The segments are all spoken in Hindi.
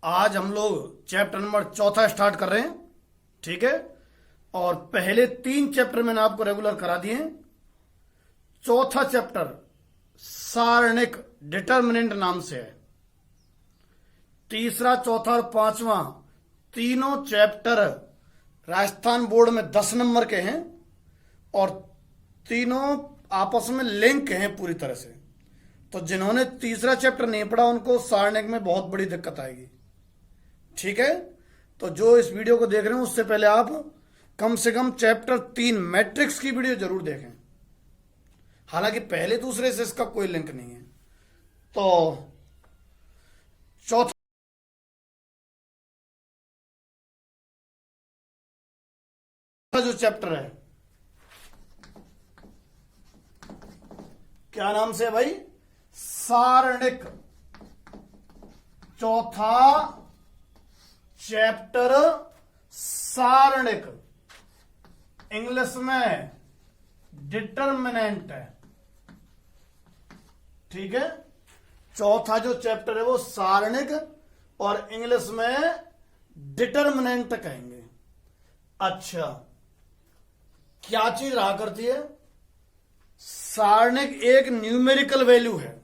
आज हम लोग चैप्टर नंबर चौथा स्टार्ट कर रहे हैं। ठीक है, और पहले 3 चैप्टर मैंने आपको रेगुलर करा दिए हैं। चौथा चैप्टर सारणिक डिटर्मिनेंट नाम से है। तीसरा, चौथा और पांचवा तीनों चैप्टर राजस्थान बोर्ड में 10 नंबर के हैं और तीनों आपस में लिंक हैं पूरी तरह से। तो जिन्होंने तीसरा चैप्टर नहीं पढ़ा उनको सारणिक में बहुत बड़ी दिक्कत आएगी। ठीक है, तो जो इस वीडियो को देख रहे हैं उससे पहले आप कम से कम चैप्टर 3 मैट्रिक्स की वीडियो जरूर देखें। हालांकि पहले दूसरे से इसका कोई लिंक नहीं है। तो चौथा जो चैप्टर है क्या नाम से है भाई? सारणिक। चौथा चैप्टर सारणिक, इंग्लिश में डिटर्मिनेंट है। ठीक है, चौथा जो चैप्टर है वो सारणिक और इंग्लिश में डिटर्मिनेंट कहेंगे। अच्छा, क्या चीज रहा करती है? सारणिक एक न्यूमेरिकल वैल्यू है।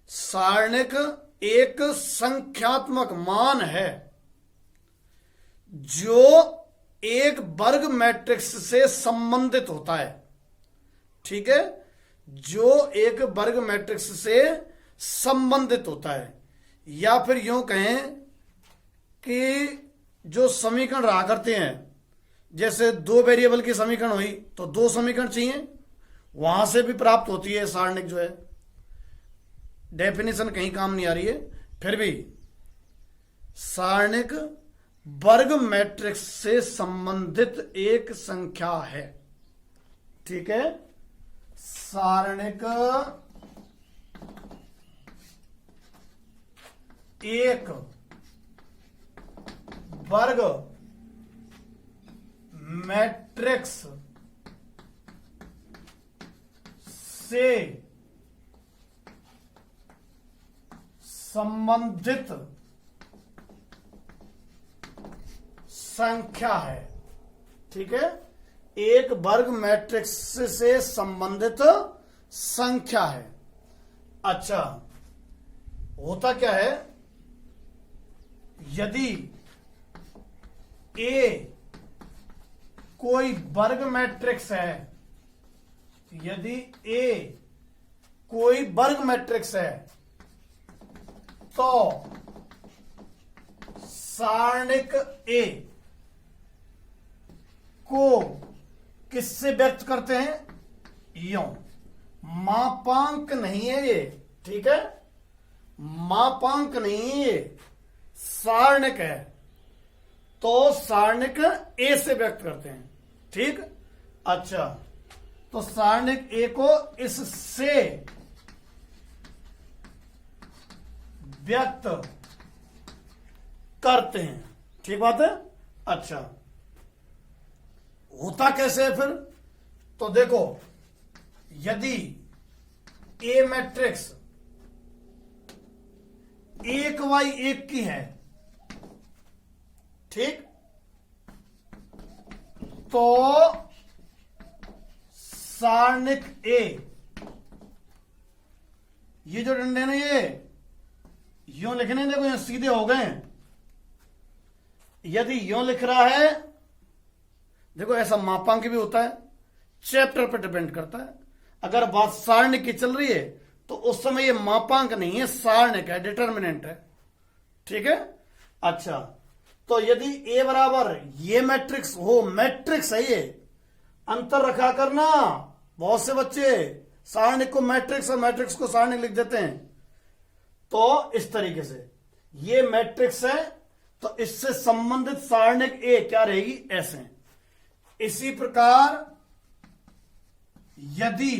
सारणिक एक संख्यात्मक मान है जो एक वर्ग मैट्रिक्स से संबंधित होता है। ठीक है, जो एक वर्ग मैट्रिक्स से संबंधित होता है, या फिर यूं कहें कि जो समीकरण रहा करते हैं, जैसे 2 वेरिएबल की समीकरण हुई तो 2 समीकरण चाहिए, वहां से भी प्राप्त होती है सारणिक जो है। डेफिनेशन कहीं काम नहीं आ रही है, फिर भी सारणिक वर्ग मैट्रिक्स से संबंधित एक संख्या है। ठीक है, सारणिक एक वर्ग मैट्रिक्स से संबंधित संख्या है। ठीक है, एक वर्ग मैट्रिक्स से संबंधित संख्या है। अच्छा, होता क्या है? यदि ए कोई वर्ग मैट्रिक्स है, यदि ए कोई वर्ग मैट्रिक्स है तो सारणिक ए को किससे व्यक्त करते हैं? यूं, मापांक नहीं है ये। ठीक है, मापांक नहीं है ये, सारणिक है, तो सारणिक ए से व्यक्त करते हैं। ठीक, अच्छा, तो सारणिक ए को इससे व्यक्त करते हैं। ठीक बात है। अच्छा, होता कैसे है फिर? तो देखो, यदि ए मैट्रिक्स 1x1 की है, ठीक, तो सारणिक ए, ये जो डंडे ने ये यूं लिखने, देखो ये सीधे हो गए। यदि यूं लिख रहा है, देखो ऐसा मापांक भी होता है, चैप्टर पर डिपेंड करता है। अगर बात सारणिक की चल रही है तो उस समय ये मापांक नहीं है, सारणिक है, डिटर्मिनेंट है। ठीक है, अच्छा, तो यदि ए बराबर ये मैट्रिक्स हो, मैट्रिक्स है ये, अंतर रखा करना। बहुत से बच्चे सारणिक को मैट्रिक्स और मैट्रिक्स को सारणिक लिख देते हैं। तो इस तरीके से ये मैट्रिक्स है, तो इससे संबंधित सारणिक ए क्या रहेगी? ऐसे। इसी प्रकार यदि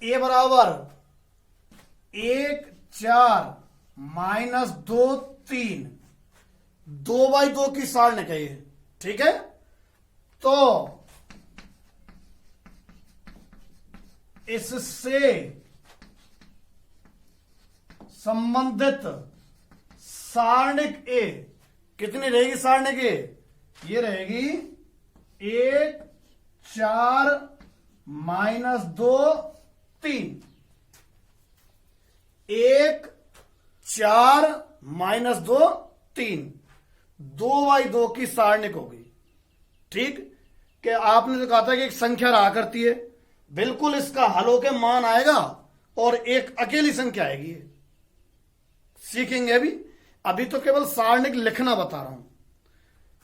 ए बराबर 1 4 -2 3, 2x2 की सारणिक है ये। ठीक है, तो इससे संबंधित सारणिक ए कितनी रहेगी? सारणिक ए ये रहेगी 1 4 -2 3। 1 4 -2 3 2/2 की सारणिक होगी। ठीक, कि आपने तो कहा था कि एक संख्या रहा करती है, बिल्कुल इसका हल होके मान आएगा और एक अकेली संख्या आएगी। सीखेंगे अभी तो केवल सारणिक लिखना बता रहा हूं।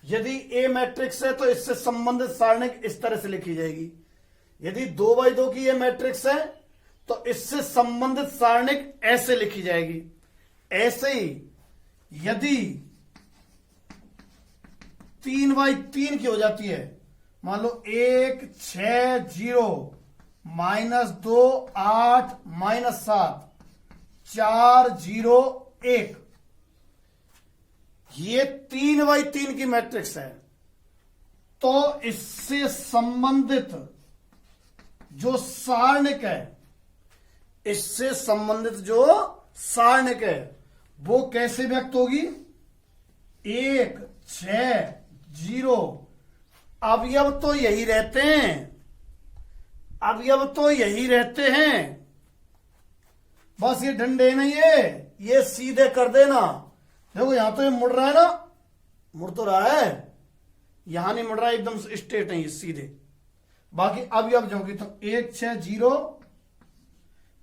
यदि ए मैट्रिक्स है तो इससे संबंधित सारणिक इस तरह से लिखी जाएगी। यदि 2/2 की ये मैट्रिक्स है तो इससे संबंधित सारणिक ऐसे लिखी जाएगी। ऐसे ही यदि 3/3 की हो जाती है, मान लो 1 6 0 -2 8 -7 4 0 1, ये 3/3 की मैट्रिक्स है, तो इससे संबंधित जो सारणिक है, इससे संबंधित जो सारणिक है वो कैसे व्यक्त होगी? 1 6 0। अवयव तो यही रहते हैं, अवयव तो यही रहते हैं, बस ये डंडे नहीं है, ये सीधे कर देना। देखो यहां तो ये मुड़ रहा है ना, मुड़ तो रहा है, यहां नहीं मुड़ रहा है, एकदम स्ट्रेट नहीं, सीधे। बाकी अवयव जो होगी तो 1 6 0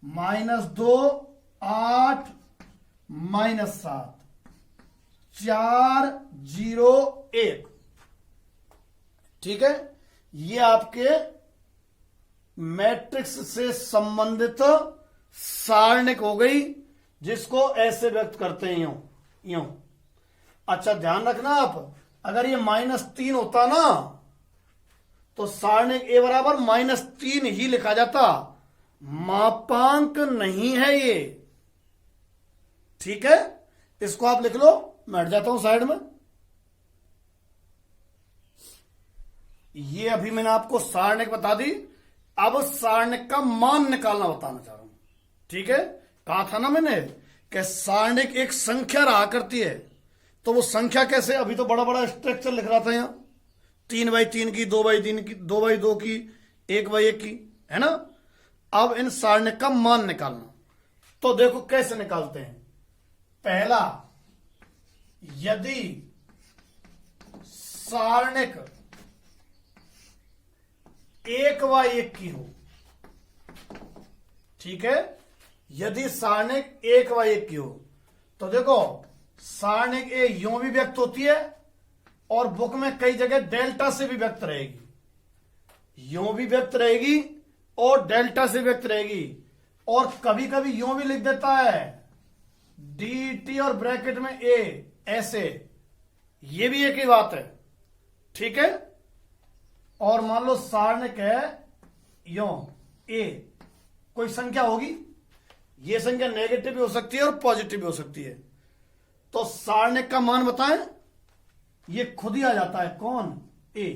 -2 8 -7 4 0 1। ठीक है, ये आपके मैट्रिक्स से संबंधित सारणिक हो गई, जिसको ऐसे व्यक्त करते हैं यूं यूं। अच्छा ध्यान रखना आप, अगर ये -3 होता ना तो सारणिक ए बराबर -3 ही लिखा जाता, मापांक नहीं है ये। ठीक है, इसको आप लिख लो, मैं हट जाता हूं साइड में। ये अभी मैंने आपको सारणिक बता दी, अब सारणिक का मान निकालना बताना चाह रहा हूं। ठीक है, कहा था ना मैंने कि सारणिक एक संख्या रहा करती है, तो वो संख्या कैसे? अभी तो बड़ा बड़ा स्ट्रक्चर लिख रहा था यहां, 3/3 की, 2/3 की, 2/2 की, 1/1 की, है ना। अब इन सारणिक का मान निकालना, तो देखो कैसे निकालते हैं। पहला, यदि सारणिक 1/1 की हो, ठीक है, यदि सारणिक 1/1 की हो तो देखो सारणिक ए यूं भी व्यक्त होती है और बुक में कई जगह डेल्टा से भी व्यक्त रहेगी, यूं भी व्यक्त रहेगी और डेल्टा से व्यक्त रहेगी, और कभी कभी यूं भी लिख देता है dt और ब्रैकेट में a, ऐसे, ये भी एक ही बात है। ठीक है, और मान लो सारणिक है यूं a, कोई संख्या होगी, ये संख्या नेगेटिव भी हो सकती है और पॉजिटिव भी हो सकती है, तो सारणिक का मान बताएं, ये खुद ही आ जाता है, कौन? a।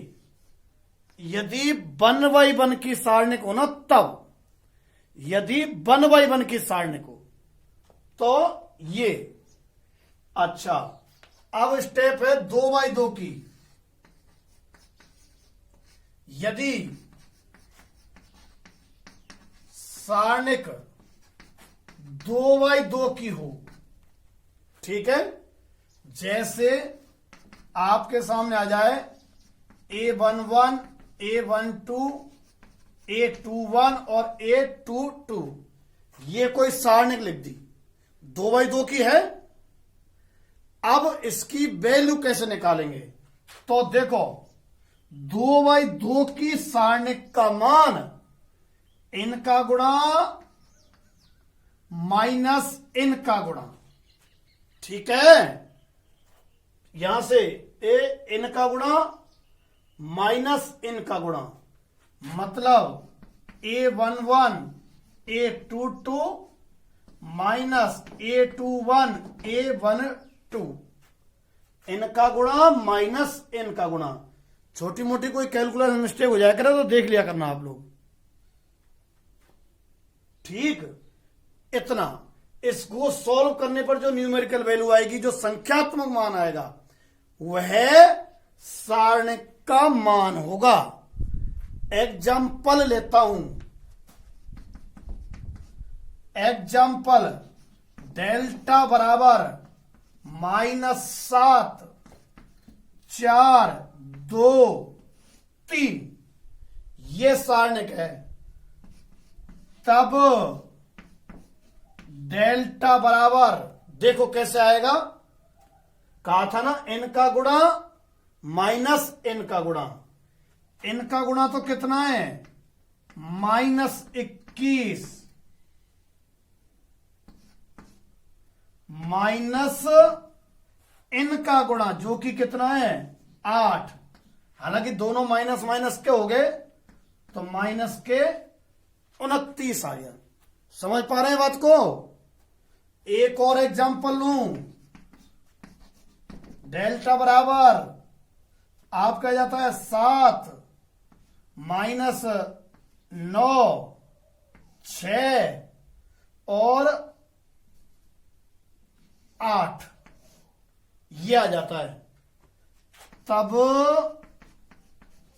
यदि 1/1 की सारणिक हो ना, तब यदि 1/1 की सारणिक हो तो ये। अच्छा, अब स्टेप है 2/2 की। यदि सारणिक 2/2 की हो, ठीक है, जैसे आपके सामने आ जाए A11 A12 A21 और A22, ये कोई सारणिक लिख दी, 2/2 की है। अब इसकी वैल्यू कैसे निकालेंगे? तो देखो 2/2 की सारणिक का मान इनका गुणा माइनस इनका गुणा। ठीक है, यहां से इनका गुणा माइनस इनका गुणा, मतलब A11 A22 minus A21 A12, इनका गुणा माइनस इनका गुणा। छोटी मोटी कोई कैलकुलेशन मिस्टेक हो जाया करे तो देख लिया करना आप लोग। ठीक, इतना। इसको सॉल्व करने पर जो न्यूमेरिकल वैल्यू आएगी, जो संख्यात्मक मान आएगा, वह सारणिक का मान होगा। एग्जाम्पल लेता हूं, एग्जाम्पल डेल्टा बराबर -7 4 2 3, ये सारणिक है। तब डेल्टा बराबर, देखो कैसे आएगा, कहा था ना n का गुणा माइनस n का गुणा। n का गुणा तो कितना है, -21 माइनस n का गुणा जो कि कितना है 8। हालांकि दोनों माइनस माइनस के हो गए तो माइनस के 29 आ गया। समझ पा रहे हैं बात को। एक और एग्जांपल लूं, डेल्टा बराबर आपका जाता है 7 माइनस 9 6 और 8, ये आ जाता है। तब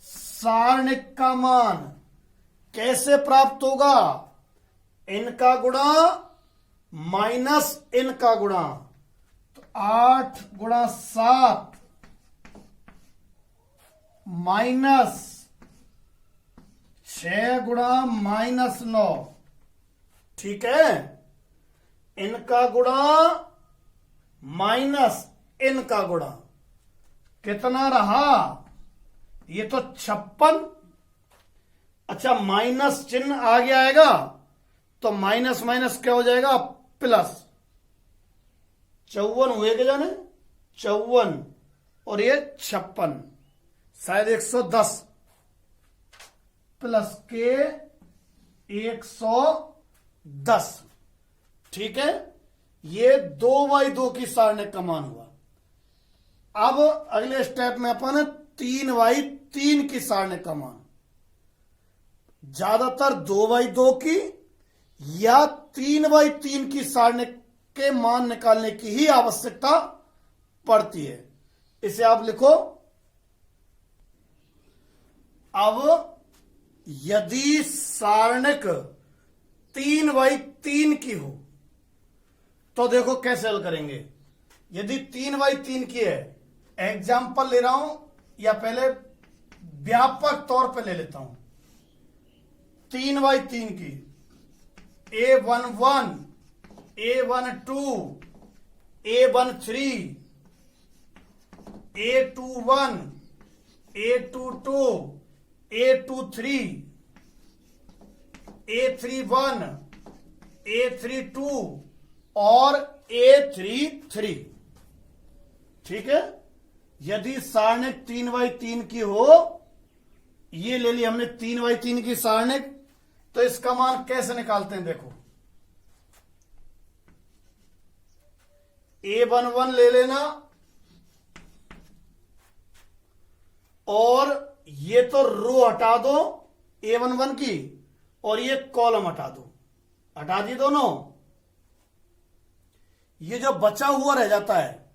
सारणिक का मान कैसे प्राप्त होगा, n का गुणा माइनस n का गुणा, तो 8 गुणा 7 माइनस 6 गुणा -9, ठीक है। n का गुणा माइनस n का गुणा कितना रहा, ये तो 56। अच्छा, माइनस चिन्ह आगे आएगा तो माइनस माइनस क्या हो जाएगा, प्लस। 54 हुए के जाने, 54 और ये 56, शायद 110 प्लस के 110, ठीक है। ये 2/2 की सारणिक का मान हुआ। अब अगले स्टेप में अपन 3/3 की सारणिक का मान, ज्यादातर 2/2 की या 3/3 की सारणिक के मान निकालने की ही आवश्यकता पड़ती है। इसे आप लिखो। अब यदि सारणिक 3/3 की हो तो देखो कैसे हल करेंगे। यदि 3/3 की है, एग्जाम्पल ले रहा हूं या पहले व्यापक तौर पे ले लेता हूं। 3/3 की, A11 A12 A13 A21 A22 A23 A31 A32 और A33, ठीक है। यदि सारणिक 3/3 की हो, ये ले ली हमने 3/3 की सारणिक, तो इसका मान कैसे निकालते हैं, देखो। A11 ले लेना और ये तो रो हटा दो A11 की और ये कॉलम हटा दो, हटा दी दोनों। ये जो बचा हुआ रह जाता है,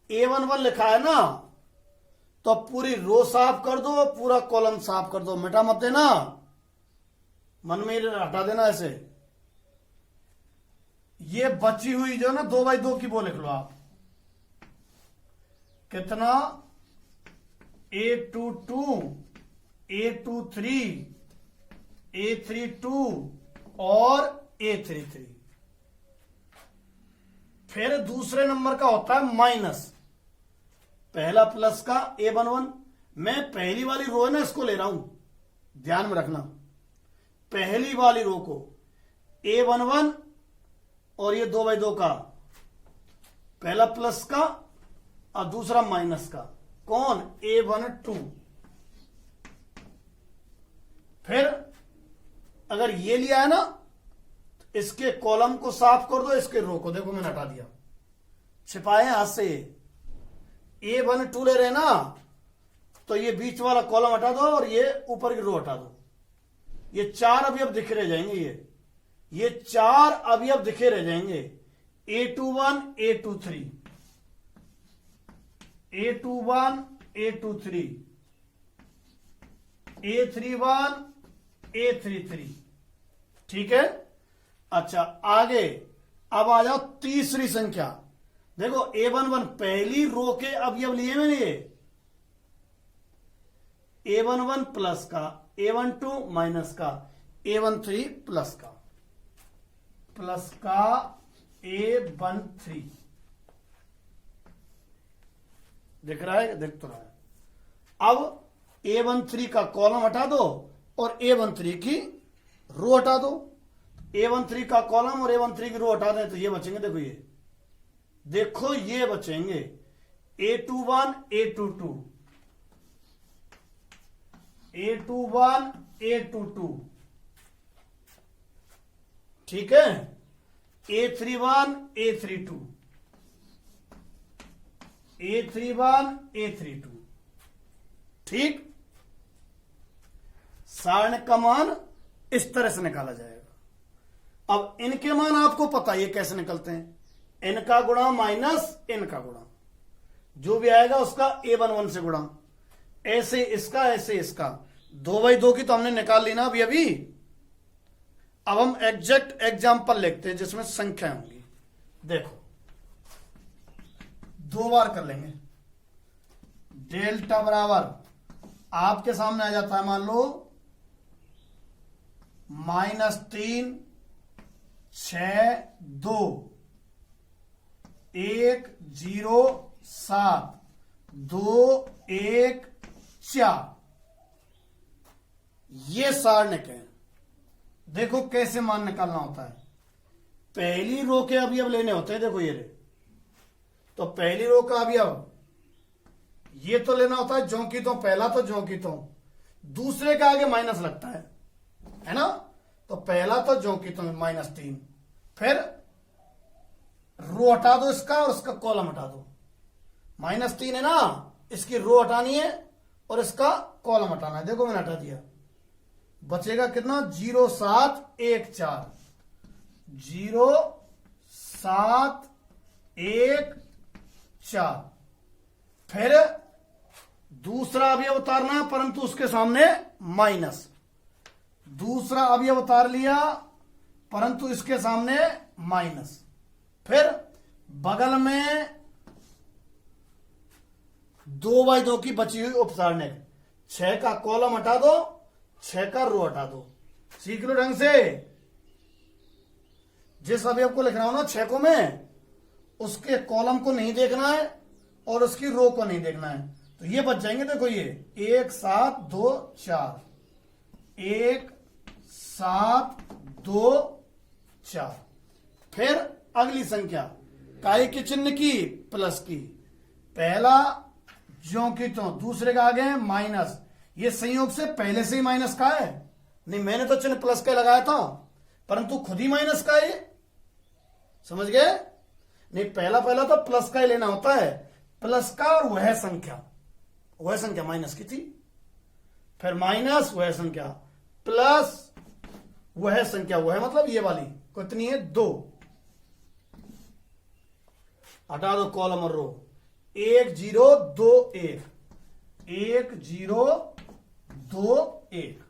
A11 लिखा है ना, तो पूरी रो साफ कर दो, पूरा कॉलम साफ कर दो, मिटा मत देना, मन में हटा देना ऐसे। ये बची हुई जो ना 2/2 की वो लिख लो आप, कितना A22 A23 A32 और A33। फिर दूसरे नंबर का होता है माइनस, पहला प्लस का A11। मैं पहली वाली रो है ना, इसको ले रहा हूं, ध्यान में रखना। पहली वाली रो को A11 और ये 2/2 का, पहला प्लस का और दूसरा माइनस का, कौन, A12। फिर अगर ये लिया है ना, तो इसके कॉलम को साफ कर दो, इसके रो को देखो मैंने हटा दिया, छिपाए हाथ से। A12 ले रहे ना, तो ये बीच वाला कॉलम हटा दो और ये ऊपर की रो हटा दो। ये 4 अवयव दिखे रह जाएंगे, ये 4 अवयव दिखे रह जाएंगे। A21 A23 A21 A23 A31 A33, ठीक है। अच्छा आगे अब आ जाओ तीसरी संख्या। देखो A11 पहली रो के अवयव लिए मैंने ये A11 प्लस का, A12 माइनस का, A13 प्लस का A13 दिख रहा है, दिख तो रहा है। अब A13 का कॉलम हटा दो और A13 की रो हटा दो। A13 का कॉलम और A13 की रो हटा दें तो ये बचेंगे, देखो ये बचेंगे A21 A22 A21 A22, ठीक है। A31 A32 A31 A32, ठीक। सारणी का मान इस तरह से निकाला जाएगा। अब इनके मान आपको पता है ये कैसे निकलते हैं, इनका गुणा माइनस इनका गुणा, जो भी आएगा उसका A11 से गुणा, ऐसे इसका ऐसे इसका, 2/2 की तो हमने निकाल ली ना अभी। अब हम एग्जैक्ट एग्जाम्पल लिखते हैं जिसमें संख्या होंगी। देखो 2 बार कर लेंगे। डेल्टा बराबर आपके सामने आ जाता है, मान लो -3 6 2 1 0 7 2 1 4, ये सारणिक है। देखो कैसे मान निकालना होता है। पहली रो के अवयव लेने होते हैं, देखो ये रे, तो पहली रो का अवयव ये तो लेना होता है ज्यों की तो, पहला तो ज्यों की तो, दूसरे के आगे माइनस लगता है ना। तो पहला तो ज्यों की तो -3, फिर रो हटा दो इसका और उसका कॉलम हटा दो। -3 है ना, इसकी रो हटानी है और इसका कॉलम हटाना है। देखो मैंने हटा दिया, बचेगा कितना 0 7 1 4 0 7 1 4। फिर दूसरा अवयव उतारना है परंतु उसके सामने माइनस, दूसरा अवयव उतार लिया परंतु इसके सामने माइनस। फिर बगल में 2/2 की बची हुई उपसारणिक, 6 का कॉलम हटा दो, 6 का रो हटा दो। सीख लो ढंग से, जिस अवयव को लिखना हो ना 6 को में, उसके कॉलम को नहीं देखना है और उसकी रो को नहीं देखना है, तो ये बच जाएंगे। देखो ये 1 7 2 4 1 7 2 4। फिर अगली संख्या काय के चिन्ह की, प्लस की, पहला ज्यों की तो, दूसरे का आगे है माइनस। ये संयोग से पहले से ही माइनस का है, नहीं मैंने तो चिन्ह प्लस का लगाया था परंतु खुद ही माइनस का है, समझ गए। नहीं पहला तो प्लस का ही लेना होता है, प्लस का और वह संख्या माइनस की थी, फिर माइनस वह संख्या प्लस वह संख्या, वह मतलब ये वाली कितनी है 2, हटा दो कॉलम और रो, 1 0 2 1 1 0 2 1,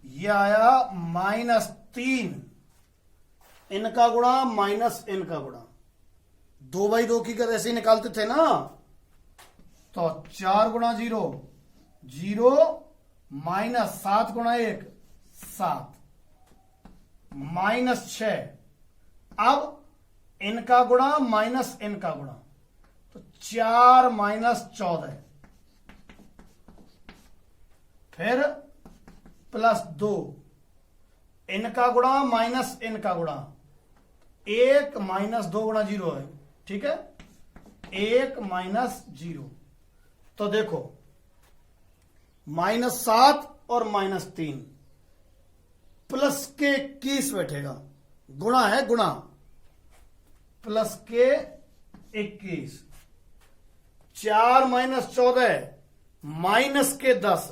ये आया -3, इनका गुणा माइनस इनका गुणा, 2/2 की कर ऐसे ही निकालते थे ना, तो 4 गुणा 0 0 -7 गुणा 1 7 -6। अब इनका गुणा माइनस इनका गुणा, तो 4 -14, फिर +2, इनका गुणा माइनस इनका गुणा, 1 -2 गुणा 0 है, ठीक है, 1 -0। तो देखो -7 और -3 प्लस के 21 बैठेगा, गुणा है गुणा, प्लस के 21, 4 -14 माइनस के 10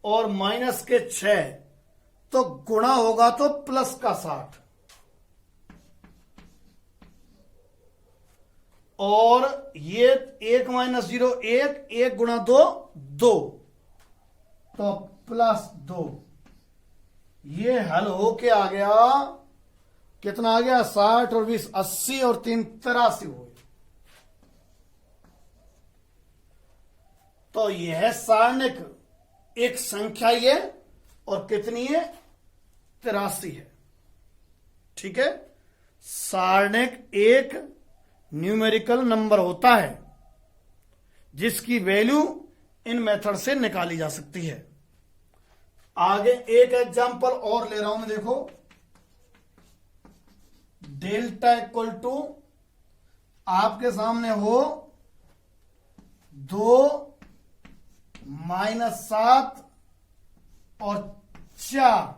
और माइनस के 6, तो गुणा होगा तो प्लस का 60, और ये 1 - 0 1, 1 × 2 2, तो +2। ये हल हो के आ गया, कितना आ गया? 60 और 20 80 और 3 83 हो गए। तो यह सारणिक एक संख्या ही है और कितनी है? 83 है। ठीक है, सारणिक एक न्यूमेरिकल नंबर होता है जिसकी वैल्यू इन मेथड से निकाली जा सकती है। आगे एक एग्जांपल और ले रहा हूं मैं, देखो। डेल्टा इक्वल टू आपके सामने हो 2 - 7 और 4,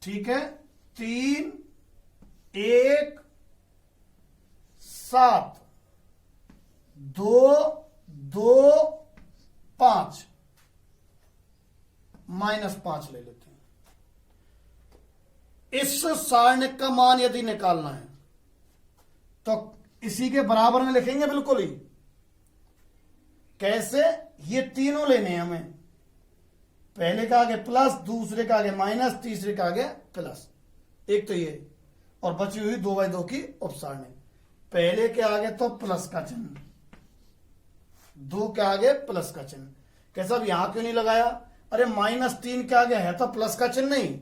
ठीक है, 3 1 7 2 2 5 -5 ले लेते हैं। इस सारणिक का मान यदि निकालना है तो इसी के बराबर में लिखेंगे बिल्कुल ही। कैसे? ये तीनों लेने हैं हमें, पहले का आगे प्लस, दूसरे का आगे माइनस, तीसरे का आगे प्लस। एक तो ये, और बची हुई 2/2 की उपसारणी। पहले के आगे तो प्लस का चिन्ह, 2 के आगे प्लस का चिन्ह। कैसा? अब यहां क्यों नहीं लगाया? अरे -3 के आगे है तो प्लस का चिन्ह नहीं,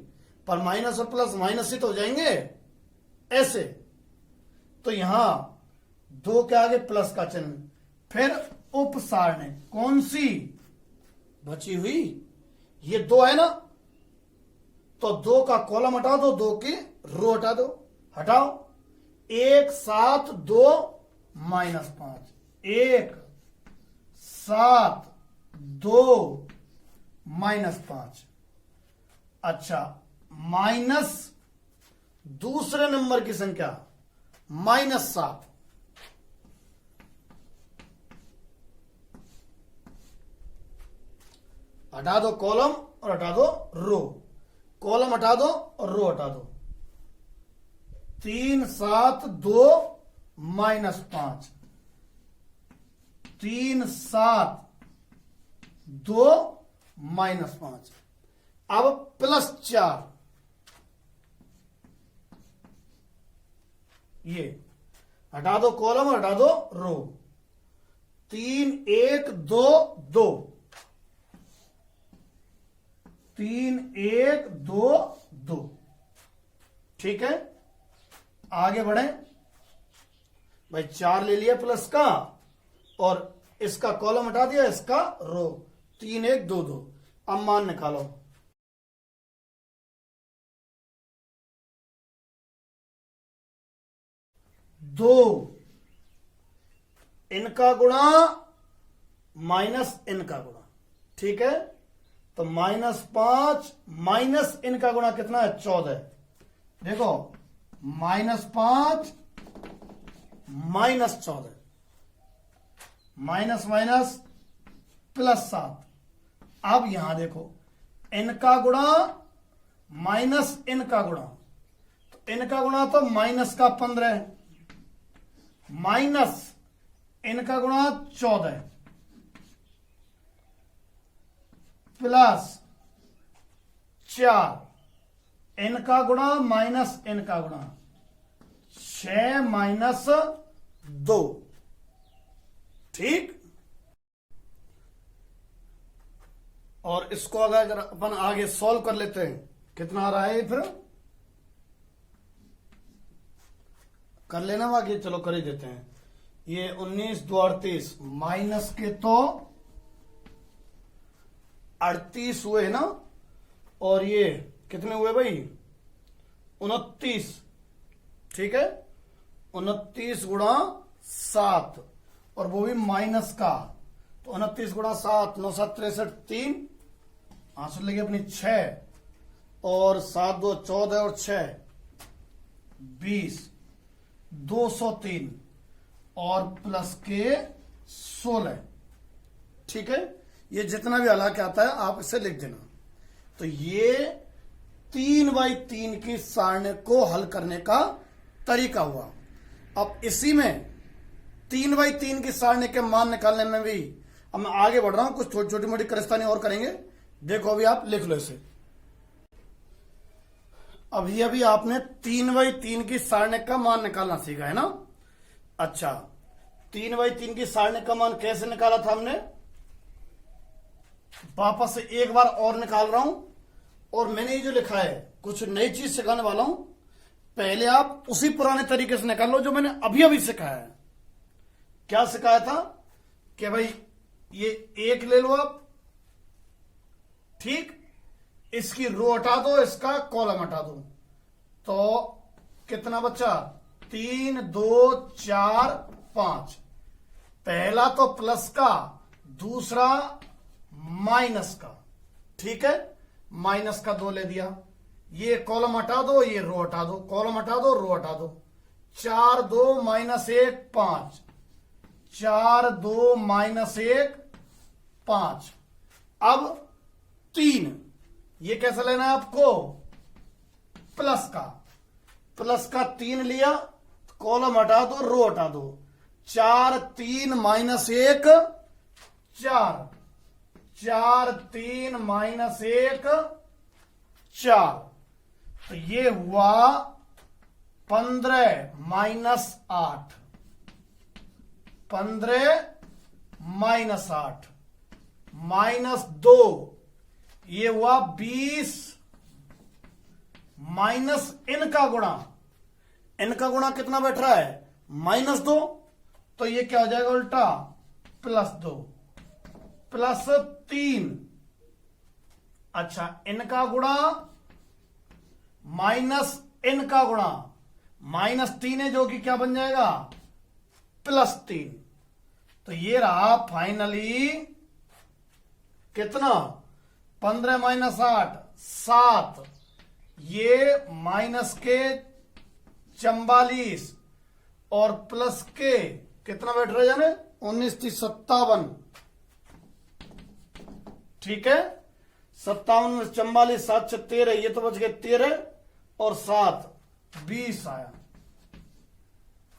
पर माइनस और प्लस माइनस ही तो हो जाएंगे ऐसे। तो यहां 2 के आगे प्लस का चिन्ह, फिर उपसारणी। कौन सी बची हुई? ये 2 है ना, तो 2 का कॉलम हटा दो, 2 की रो हटा दो। हटाओ। 1 7 2 -5, 1 7 2 -5। अच्छा, माइनस दूसरे नंबर की संख्या -7, हटा दो कॉलम और हटा दो रो। कॉलम हटा दो और रो हटा दो। 3 7 2 -5, 3 7 2 -5। अब +4, ये हटा दो कॉलम और हटा दो रो। 3 1 2 2, 3 1 2 2। ठीक है, आगे बढ़े भाई। 4 ले लिया प्लस का और इसका कॉलम हटा दिया, इसका रो। 3 1 2 2। अब मान निकालो। दो इनका गुणा माइनस इनका गुणा, ठीक है। तो -5 माइनस इनका गुणा कितना है? 14। देखो, -5 -14, माइनस माइनस +7। अब यहां देखो, इनका गुणा माइनस इनका गुणा, तो इनका गुणा तो -15 माइनस इनका गुणा 14 प्लस 4 इनका गुणा माइनस इनका गुणा 6 - 2। ठीक। और इसको अगर अपन आगे सॉल्व कर लेते हैं, कितना आ रहा है? फिर कर लेना बाकी, चलो कर ही देते हैं। ये 19 2 38 माइनस के तो 38 हुए ना, और ये कितने हुए भाई? 29। ठीक है, 29 गुणा 7, और वो भी माइनस का। तो 29 गुणा 7 9 7 63 3 आंसर लगे अपनी 6, और 7 2 14 और 6 20 203 और प्लस के 16। ठीक है, ये जितना भी हला के आता है आप इसे लिख देना। तो ये 3/3 की सारणी को हल करने का तरीका हुआ। अब इसी में 3/3 की सारणी के मान निकालने में भी अब मैं आगे बढ़ रहा हूं, कुछ छोटी मोटी कारस्तानी और करेंगे। देखो अभी आप लिख लो इसे। अभी आपने 3/3 की सारणी का मान निकालना सीखा है ना। अच्छा, 3/3 की सारणी का मान कैसे निकाला था हमने, वापस से एक बार और निकाल रहा हूं। और मैंने ये जो लिखा है कुछ नई चीज सिखाने वाला हूं, पहले आप उसी पुराने तरीके से निकाल लो जो मैंने अभी सिखाया है। क्या सिखाया था कि भाई ये 1 ले लो आप, ठीक, इसकी रो हटा दो, इसका कॉलम हटा दो, तो कितना बचा, 3 2 4 5। पहला तो प्लस का, दूसरा माइनस का, ठीक है, माइनस का 2 ले दिया। ये कॉलम हटा दो, ये रो हटा दो, कॉलम हटा दो, रो हटा दो। 4 2 -1 5, 4 2 -1 5। अब 3, ये कैसा लेना है आपको, प्लस का 3 लिया, कॉलम हटा दो, रो हटा दो। 4 3 -1 4, 4 3 -1 4, तो ये हुआ 15 -8, 15 -8 -2, ये हुआ 20 माइनस इनका गुणा कितना बैठ रहा है, -2, तो ये क्या हो जाएगा उल्टा, +2 +3। अच्छा, इनका गुणा माइनस इनका गुणा, -3 है जो कि क्या बन जाएगा, +3। तो ये रहा फाइनली कितना, 15 -8 7, ये माइनस के 44 और प्लस के कितना बैठ रहा है जाने, 19 30 57, ठीक है, 57 में 44 7 6 13, ये तो बच गए 13 और 7 20 आया,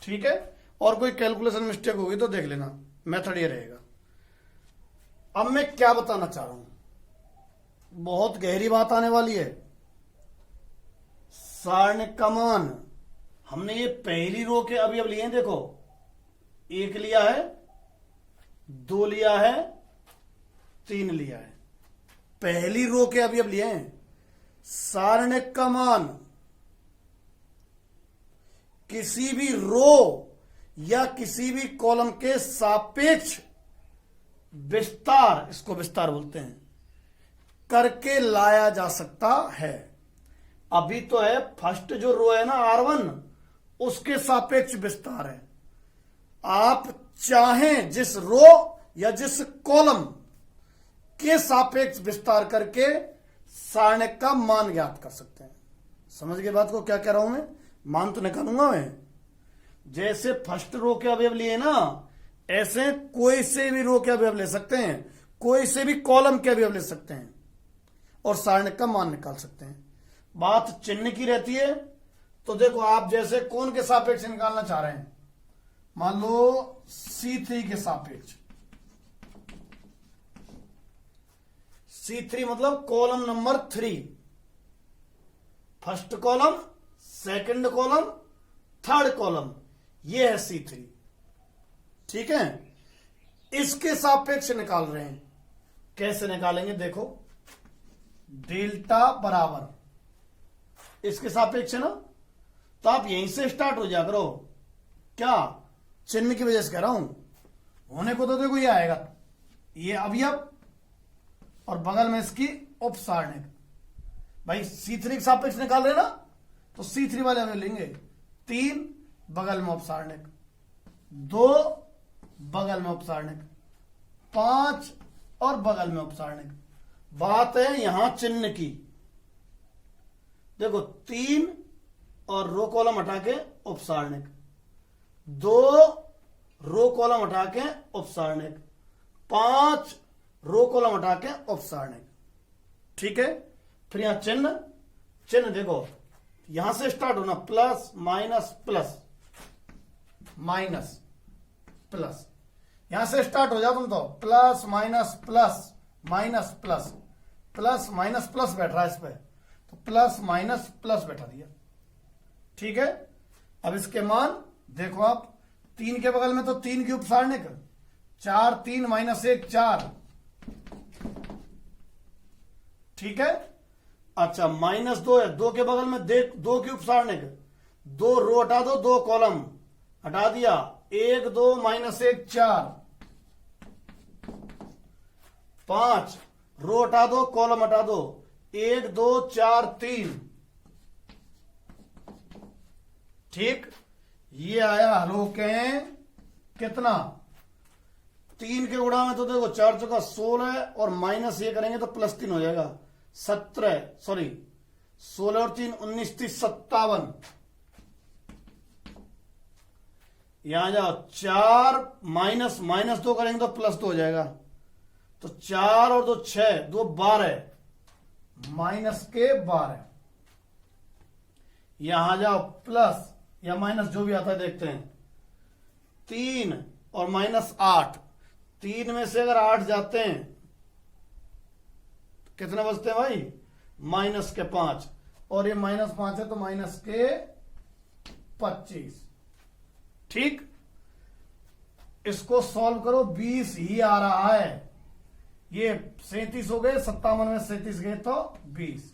ठीक है। और कोई कैलकुलेशन मिस्टेक होगी तो देख लेना, मेथड ये रहेगा। अब मैं क्या बताना चाह रहा हूं, बहुत गहरी बात आने वाली है। सारणी का मान हमने ये पहली रो के अभी लिए हैं, देखो 1 लिया है, 2 लिया है, 3 लिया है, पहली रो के अभी लिए हैं। सारणी का मान किसी भी रो या किसी भी कॉलम के सापेक्ष विस्तार, इसको विस्तार बोलते हैं, करके लाया जा सकता है। अभी तो है फर्स्ट जो रो है ना R1, उसके सापेक्ष विस्तार है। आप चाहें जिस रो या जिस कॉलम के सापेक्ष विस्तार करके सारणी का मान ज्ञात कर सकते हैं। समझ गए बात को, क्या कह रहा हूं मैं, मान तो निकालूंगा मैं। जैसे फर्स्ट रो के अवयव लिए ना, ऐसे कोई से भी रो के अवयव ले सकते हैं, कोई से भी कॉलम के अवयव ले सकते हैं और सारणी का मान निकाल सकते हैं। बात चिन्ह की रहती है। तो देखो आप जैसे कौन के सापेक्ष निकालना चाह रहे हैं, मान लो C3 के सापेक्ष, C3 मतलब column number 3, first column, second column, third column, ये है C3, ठीक है। इसके सापेक्ष निकाल रहे हैं, कैसे निकालेंगे देखो, डेल्टा बराबर इसके सापेक्ष है ना, तो आप यहीं से स्टार्ट हो जा करो। क्या, चिन्ह की वजह से कह रहा हूं, होने को तो देखो ये आएगा, ये अवयव और बगल में इसकी उपसारणिक। भाई C3 के सापेक्ष निकाल रहे ना, तो C3 वाले हमें लेंगे, 3 बगल में उपसारणिक, 2 बगल में उपसारणिक, 5 और बगल में उपसारणिक। बात है यहां चिन्ह की, देखो 3 और रो कॉलम हटा के उपसारणिक, 2 रो कॉलम हटा के उपसारणिक, 5 रो कॉलम हटा के उपसारणिक, ठीक है। फिर यहां चिन्ह देखो, यहां से स्टार्ट होना, plus minus plus minus, plus. यहां से स्टार्ट हो जाओ तुम तो, plus minus plus minus plus, plus minus plus बैठ रहा है इस पे, तो प्लस माइनस प्लस बैठा दिया। ठीक है, अब इसके मान देखो आप, 3 के बगल में तो 3 की उपसारणिक, 4 3 माइनस 1 4। ठीक है, अच्छा माइनस 2 है, 2 के बगल में देख 2 की उपसारणिक, 2 रो हटा दो, 2 कॉलम हटा दिया, 1 2 माइनस 1 4, 5 रो हटा दो, कॉलम हटा दो, 1 2 4 3। ठीक, ये आया हलो के कितना, 3 के गुणा में तो देखो 4 चौका 16 और माइनस ये करेंगे तो प्लस 3 हो जाएगा, 17 सॉरी 16 और 3 19 30 57। यहां जाओ, 4 माइनस माइनस 2 करेंगे तो प्लस 2 हो जाएगा, तो 4 और 2 6 2 12 माइनस के 12। यहां जाओ, प्लस या माइनस जो भी आता है देखते हैं, 3 और माइनस 8, 3 में से अगर 8 जाते हैं तो कितने बचते हैं भाई, माइनस के 5, और ये माइनस 5 है तो माइनस के 25। ठीक, इसको सॉल्व करो, 20 ही आ रहा है, ये 37 हो गए, 57 में 37 गए तो 20।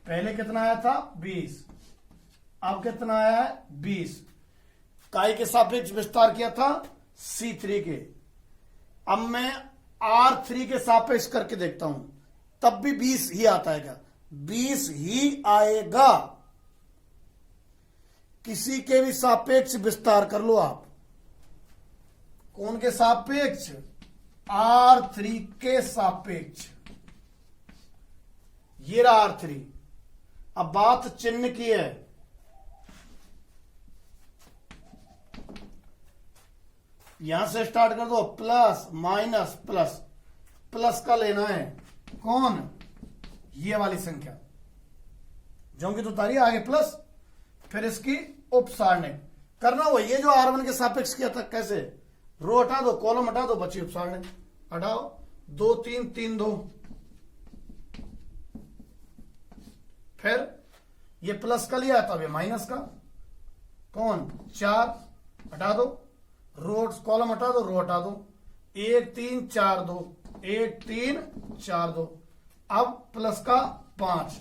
पहले कितना आया था 20, अब कितना आया है 20। काय के सापेक्ष विस्तार किया था C3 के, अब मैं R3 के सापेक्ष करके देखता हूं, तब भी 20 ही आता है क्या, 20 ही आएगा। किसी के भी सापेक्ष विस्तार कर लो आप, कौन के सापेक्ष, R3 के सापेक्ष, ये रहा R3। अब बात चिन्ह की है, यहां से स्टार्ट कर दो, प्लस माइनस प्लस, प्लस का लेना है कौन, ये वाली संख्या जो की तो तारी आगे प्लस, फिर इसकी उपसारणिक करना वो, ये जो R1 के सापेक्ष किया था, कैसे, रो हटा दो, कॉलम हटा दो, बची उपसारणिक, हटाओ, 2 3 3 2, फिर ये प्लस का लिया तो अब ये माइनस का, कौन 4 हटा दो, रो कॉलम हटा दो, रो हटा दो, 1 3 4 2 1 3 4 2, अब प्लस का 5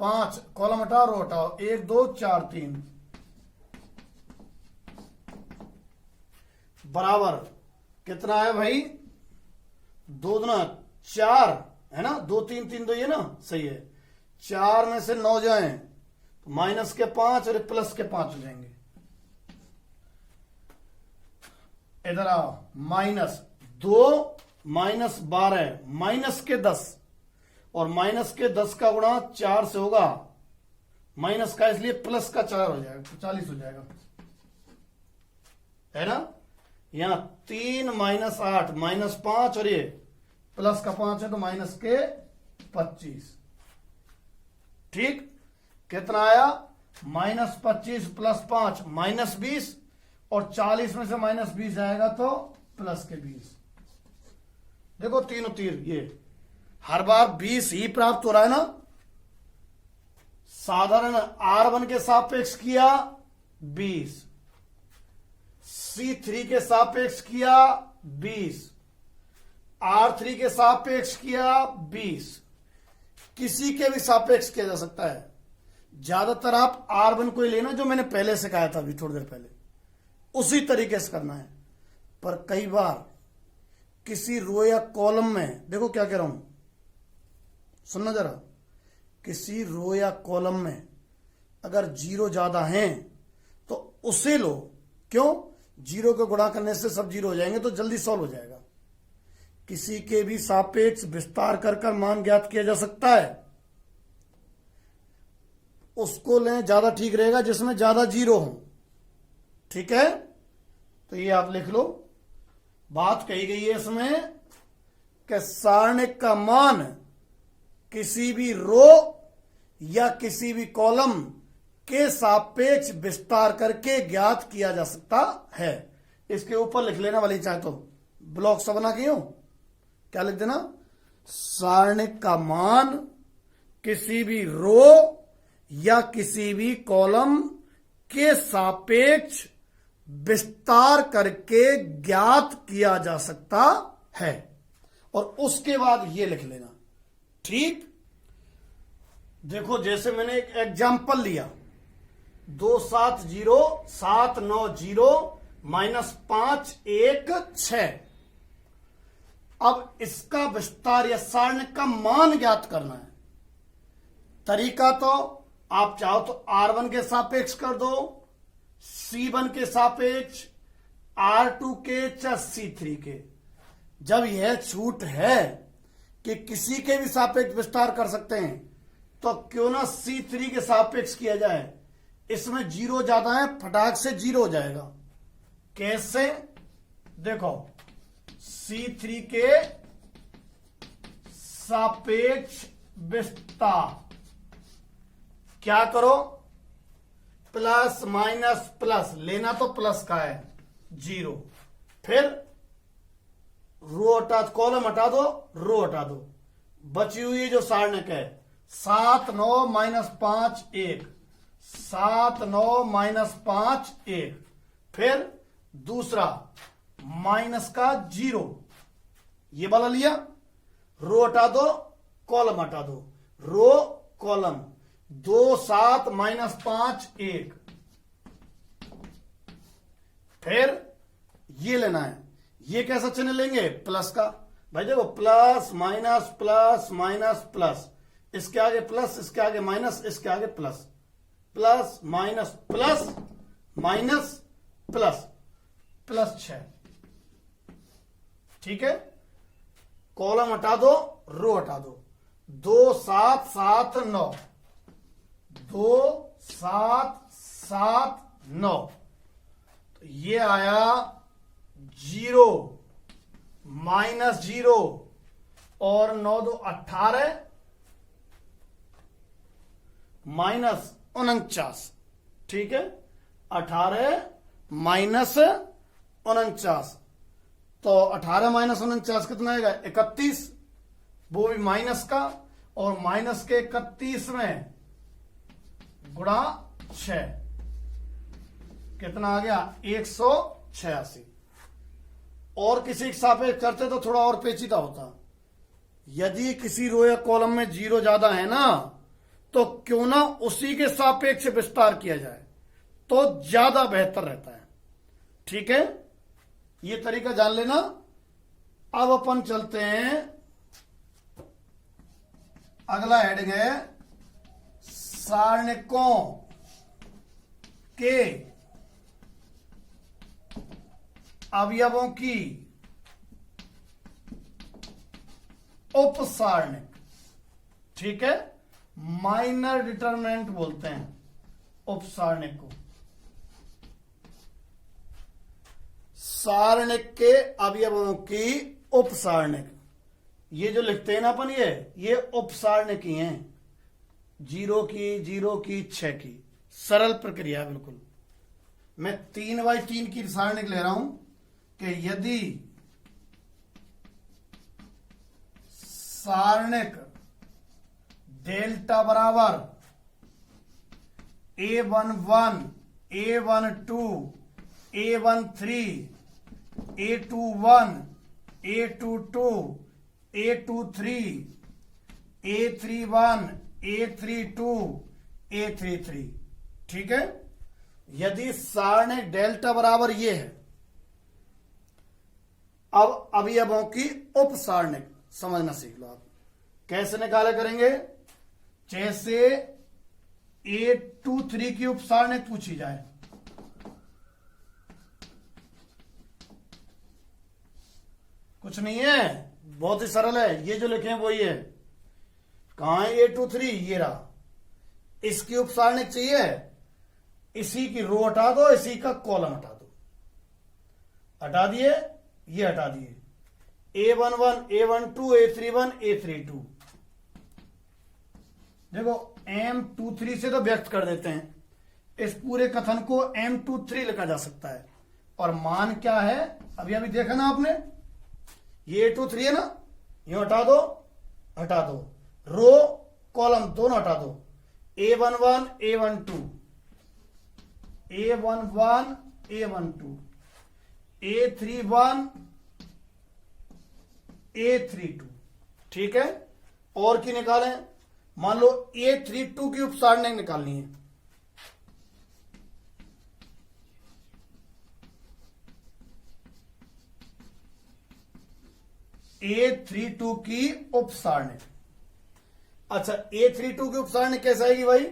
5 कॉलम हटाओ, रो हटाओ, 1 2 4 3 बराबर कितना है भाई, 2 दूना 4 है ना, 2 3 3 2 ये ना सही है, 4 में से 9 जाए तो माइनस के 5 और प्लस के 5 हो जाएंगे। इधर आओ, माइनस 2 माइनस 12 माइनस के 10, और माइनस के 10 का गुणा 4 से होगा, माइनस का इसलिए प्लस का 4 हो जाएगा, तो 40 हो जाएगा, है ना। यहां 3 माइनस 8 माइनस 5 और ये प्लस का 5 है तो माइनस के 25। ठीक, कितना आया, माइनस 25 प्लस 5 माइनस 20, और 40 में से माइनस 20 जाएगा तो प्लस के 20। देखो तीनों तीर, ये हर बार 20 ही प्राप्त हो रहा है ना। साधारण R1 के सापेक्ष किया 20, C3 के सापेक्ष किया 20, R3 के सापेक्ष किया 20, किसी के भी सापेक्ष किया जा सकता है। ज्यादातर आप R1 को ही लेना जो मैंने पहले से कहा था अभी थोड़ी देर पहले, उसी तरीके से करना है। पर कई बार किसी रो या कॉलम में, देखो क्या कह रहा हूं, सुनना जरा, किसी रो या कॉलम में अगर 0 ज्यादा हैं तो उसे लो, क्यों, 0 को गुणा करने से सब 0 हो जाएंगे तो जल्दी सॉल्व हो जाएगा। किसी के भी सापेक्ष विस्तार कर मान ज्ञात किया जा सकता है, उसको लें, ज्यादा ठीक रहेगा जिसमें ज्यादा 0 हो। ठीक है, तो ये आप लिख लो, बात कही गई है इसमें कि सारणिक का मान किसी भी रो या किसी भी कॉलम के सापेक्ष विस्तार करके ज्ञात किया जा सकता है। इसके ऊपर लिख लेना वाली चाहे तो ब्लॉक सा बना के, क्या लिख देना, सारणिक का मान किसी भी रो या किसी भी कॉलम के सापेक्ष विस्तार करके ज्ञात किया जा सकता है। और उसके बाद ये लिख लेना। ठीक, देखो जैसे मैंने एक एग्जाम्पल लिया, 270790 -516। अब इसका विस्तार या सारणिक का मान ज्ञात करना है। तरीका तो आप चाहो तो R1 के सापेक्ष कर दो, C1 के सापेक्ष, R2 के या C3 के। जब यह छूट है कि किसी के भी सापेक्ष विस्तार कर सकते हैं, तो क्यों ना C3 के सापेक्ष किया जाए। इसमें 0 ज्यादा है, फटाक से 0 हो जाएगा। कैसे, देखो C3 के सापेक्ष विस्तार क्या करो, प्लस माइनस प्लस, लेना तो प्लस का है 0, फिर रो हटा, कॉलम हटा दो, रो हटा दो, बची हुई जो सारणिक है 7 9 -5 1, 7 9 -5 1, फिर दूसरा माइनस का 0, ये वाला लिया, रो हटा दो, कॉलम हटा दो, रो कॉलम, 2 7 -5 1, फिर ये लेना है। ये कैसा चिन्ह लेंगे, प्लस का। भाई देखो plus minus plus minus plus, इसके आगे प्लस, इसके आगे माइनस, इसके आगे plus, plus minus plus minus plus, +6। ठीक है, कॉलम हटा दो, रो हटा दो, 2 7 7 9, 2 7 7 9, तो ये आया 0 -0 और 9 2 18 -49। ठीक है, 18 -49, तो 18 -49 कितना आएगा, 31, वो भी माइनस का, और माइनस के 31 में गुणा 6 कितना आ गया, 186। और किसी के सापेक्ष करते तो थोड़ा और पेचीदा होता। यदि किसी रो या कॉलम में 0 ज्यादा है ना, तो क्यों ना उसी के सापेक्ष विस्तार किया जाए, तो ज्यादा बेहतर रहता है। ठीक है, ये तरीका जान लेना। अब अपन चलते हैं, अगला हेडिंग है सारणिकों के अवयवों की उपसारणिक। ठीक है, माइनर डिटरमिनेंट बोलते हैं उपसारणिक को। सारणिक के अवयवों की उपसारणिक, ये जो लिखते हैं ना अपन, ये उपसारणिक ही हैं। 0 की 0 की 6 की, सरल प्रक्रिया है बिल्कुल। मैं 3x3 की सारणिक ले रहा हूं कि यदि सारणिक डेल्टा बराबर A11 A12 A13 A21 A22 A23 A31 A32 A33, ठीक है, यदि सारणिक डेल्टा बराबर ये है, अब अवयवों की उपसारणिक समझना सीख लो आप। कैसे निकाले करेंगे, जैसे A23 की उपसारणिक पूछी जाए, कुछ नहीं है, बहुत ही सरल है। ये जो लिखे हैं वही है। कहां है A23, ये रहा। इसकी उपसारणिक चाहिए, इसी की रो हटा दो, इसी का कॉलम हटा दो, हटा दिए, ये हटा दिए, A11 A12 A31 A32। देखो M23 से तो व्यक्त कर देते हैं, इस पूरे कथन को M23 लिखा जा सकता है। और मान क्या है, अभी अभी देखा ना आपने, ये 8 2 3 है ना, यूं हटा दो, रो कॉलम दोनों हटा दो, A11 A12 A11 A12 A31 A32, ठीक है। और की निकालें, मान लो A32 की उपसारणिक निकालनी है, A32 की उपसारणिक। अच्छा, A32 की उपसारणिक कैसे आएगी भाई,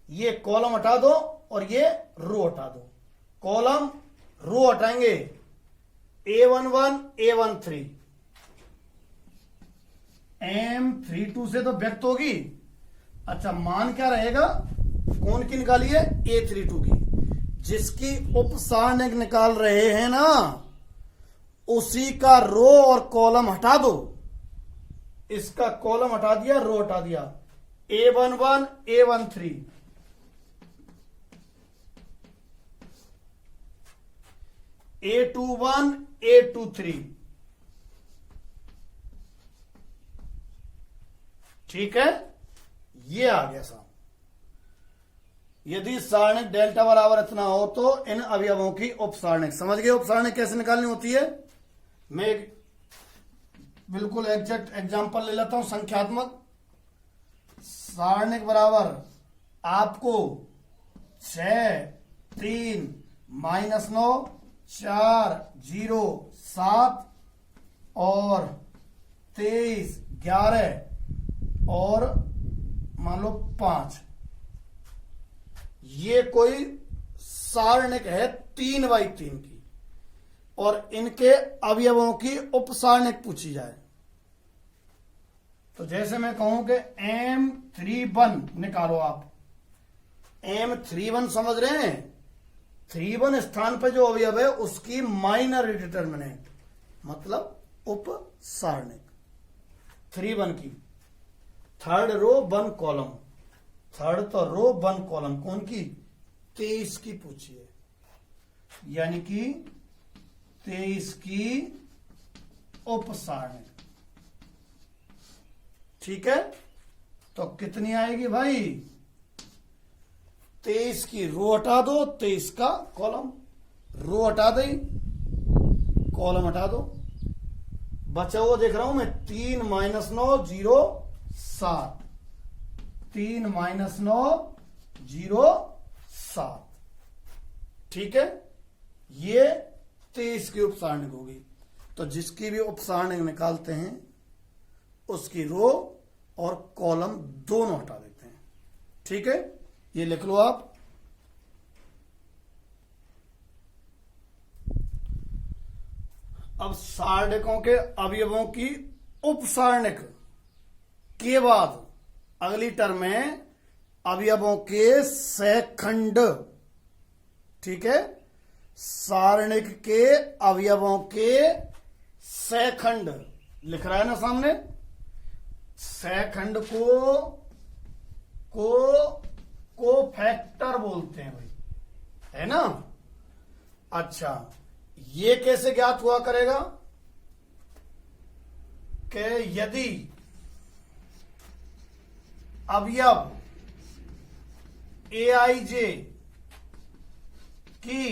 ये कॉलम हटा दो और ये रो हटा दो, कॉलम रो हटाएंगे, A11 A13 M32 से तो व्यक्त होगी। अच्छा, मान क्या रहेगा, कौन की निकाली है, A32 की, जिसकी उपसारणिक निकाल रहे हैं ना, उसी का रो और कॉलम हटा दो, इसका कॉलम हटा दिया, रो हटा दिया, A11 A13 A21 A23, ठीक है, ये आ गया साहब। यदि सारणिक डेल्टा बराबर इतना हो तो इन अवयवों की उपसारणिक, समझ गए उपसारणिक कैसे निकालनी होती है। मैं एक बिल्कुल एग्जैक्ट एग्जांपल ले लेता हूं, संख्यात्मक। सारणिक बराबर आपको 6 3 -9 4 0 7 और 23 11 और मान लो 5, ये कोई सारणिक है 3x3 की, और इनके अवयवों की उपसारणिक पूछी जाए तो जैसे मैं कहूं कि M31 निकालो आप, M31 समझ रहे हैं, 31 स्थान पर जो अवयव है उसकी माइनर डिटर्मिनेंट, मतलब उपसारणिक 31 की, थर्ड रो 1 कॉलम, थर्ड तो रो 1 कॉलम, कौन की, 23 की पूछी है, यानी कि 23 की उपसारणिक, ठीक है। तो कितनी आएगी भाई, 23 की रो हटा दो, 23 का कॉलम, रो हटा दे, कॉलम हटा दो, बचा हुआ देख रहा हूं मैं 3 -9 0 7, 3 -9 0 7, ठीक है, ये 23 की उपसारणिक होगी। तो जिसकी भी उपसारणिक निकालते हैं उसकी रो और कॉलम दोनों हटा देते हैं, ठीक है, ये लिख लो आप। अब सारणिकों के अवयवों की उपसारणिक के बाद अगली टर्म है अवयवों के सहखंड, ठीक है, सारणिक के अवयवों के सहखंड लिख रहा है ना सामने, सहखंड को फैक्टर बोलते हैं भाई, है ना। अच्छा, ये कैसे ज्ञात हुआ करेगा कि यदि अवयव AIJ की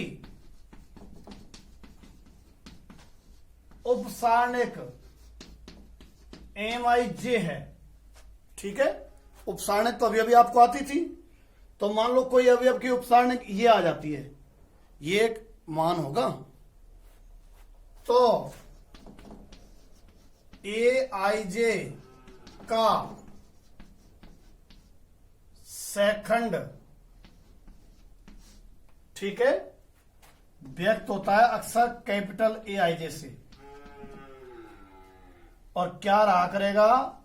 उपसारणिक MIJ है, ठीक है, उपसारणिक तो अभी आपको आती थी, तो मान लो कोई अवयव की उपसारणिक ये आ जाती है, ये एक मान होगा, तो AIJ का सहखंड, ठीक है, व्यक्त होता है अक्सर कैपिटल AIJ से, और क्या रहा करेगा,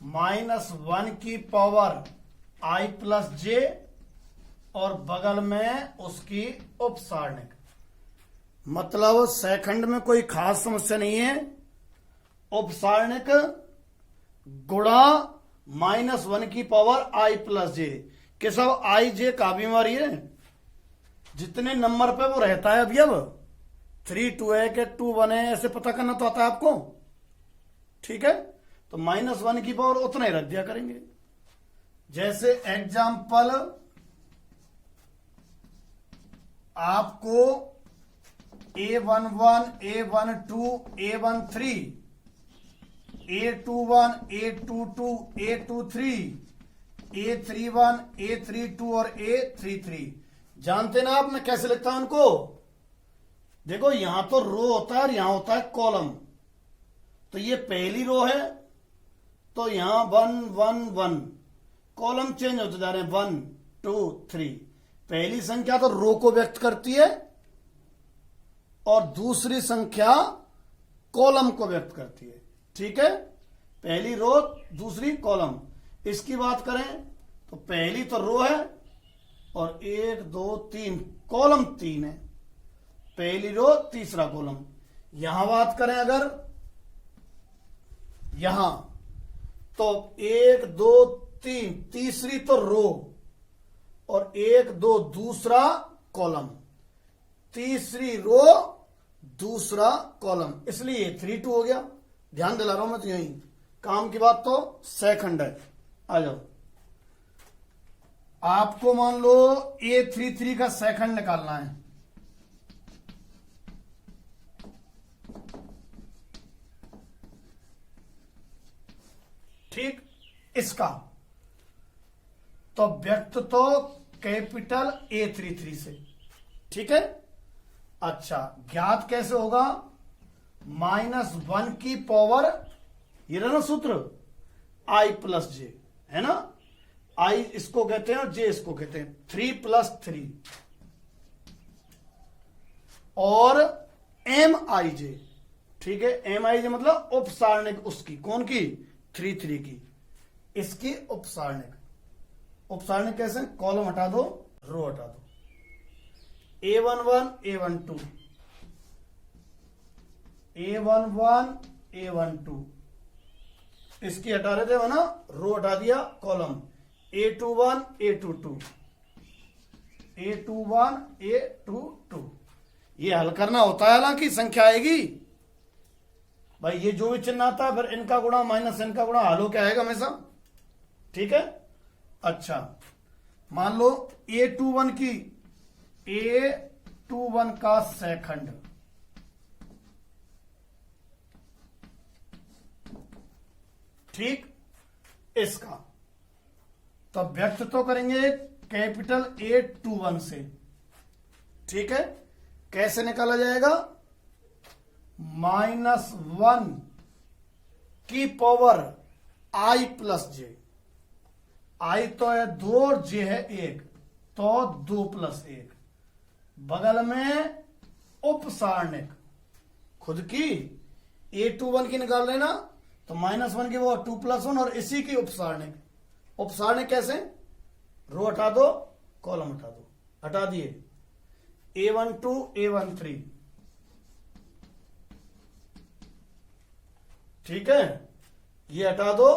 -1 की पावर I + J और बगल में उसकी उपसारणिक, मतलब सहखंड में कोई खास समस्या नहीं है, उपसारणिक गुणा -1 की पावर I + J, कि सब IJ का बीमारी है, जितने नंबर पे वो रहता है अभी, अब 3 2 है कि 2 1 है, ऐसे पता करना तो आता है आपको। ठीक है, तो -1 की पावर उतना ही रख दिया करेंगे। जैसे एग्जाम्पल आपको A11 A12 A13 A21 A22 A23 A31 A32 और A33 जानते ना आप, मैं कैसे लिखता हूं उनको? देखो यहां तो रो होता है और यहां होता है कॉलम। तो ये पहली रो है, तो यहां 1 1 1, कॉलम चेंज होते जा रहे हैं 1 2 3। पहली संख्या तो रो को व्यक्त करती है और दूसरी संख्या कॉलम को व्यक्त करती है। ठीक है, पहली रो दूसरी कॉलम। इसकी बात करें तो पहली तो रो है और 1 2 3 कॉलम 3 है, पहली रो तीसरा कॉलम। यहां बात करें अगर यहां तो 1 2 3 तीसरी तो रो और 1 2 दूसरा कॉलम, तीसरी रो दूसरा कॉलम, इसलिए 3 2 हो गया। ध्यान दिला रहा हूं मैं तो यही, काम की बात तो सेकंड है। आ जाओ, आपको मान लो A33 का सेकंड निकालना है। ठीक, इसका तो व्यक्त तो कैपिटल A33 से। ठीक है, अच्छा ज्ञात कैसे होगा? -1 की पावर, ये रहा ना सूत्र, I + J है ना। I इसको कहते हैं और J इसको कहते हैं, 3 + 3 और MIJ। ठीक है, MIJ मतलब उपसारणिक उसकी, कौन की? 3 3 की, इसकी उपसारणिक। उपसारणिक कैसे? कॉलम हटा दो, रो हटा दो। A11 A12 A11 A12, इसकी हटा रहे थे वो ना, रो हटा दिया, column. A21 A22 A21 A22, ये हल करना होता है, हालांकि संख्या आएगी भाई, ये जो भी चिन्ह आता है फिर इनका गुणा माइनस इनका गुणा, हल हो क्या आएगा हमेशा। ठीक है, अच्छा मान लो A21 की, A21 का सेकंड, ठीक, इसका तो व्यक्त तो करेंगे कैपिटल A21 से। ठीक है, कैसे निकाला जाएगा? -1 की पावर I + J। I तो है 2 और J है 1, तो 2 + 1। बगल में उपसारणिक खुद की A21 की निकाल लेना, तो -1 की वो 2 + 1 और इसी की उपसारणिक। उपसारणिक कैसे? रो हटा दो, कॉलम हटा दो, हटा दिए। A12 A13, ठीक है, ये हटा दो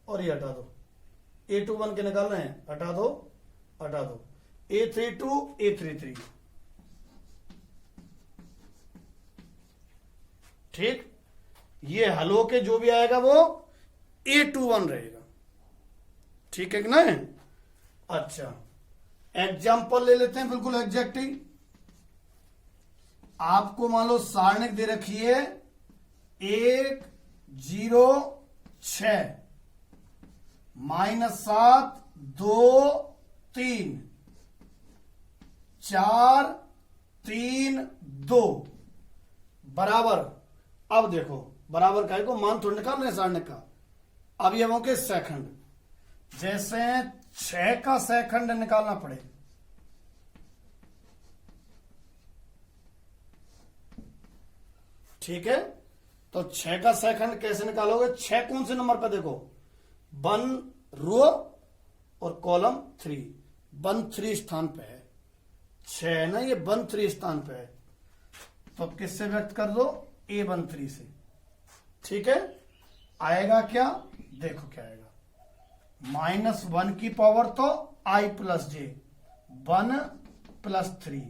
और ये हटा दो। A21 के निकाल रहे हैं, हटा दो हटा दो। A32 A33, ठीक, ये हलो के जो भी आएगा वो A21 रहेगा। ठीक है कि नहीं? अच्छा एग्जाम्पल ले लेते हैं, बिल्कुल एग्जैक्ट ही। आपको मान लो सारणिक दे रखी है 1 0 6 -7 2 3 4 3 2 बराबर। अब देखो बराबर का को मान थोड़ा निकाल रहे सारणिक का, अवयवों के सेकंड। जैसे 6 का सेकंड निकालना पड़े, ठीक है, तो 6 का सेकंड कैसे निकालोगे? 6 कौन से नंबर पे? देखो 1 रो और कॉलम 3, 1 3 स्थान पे है। 6 है ना, ये 1 3 स्थान पे है, तो किससे व्यक्त कर दो? A13 से। ठीक है, आएगा क्या? देखो क्या आएगा, -1 की पावर तो I + J, 1 + 3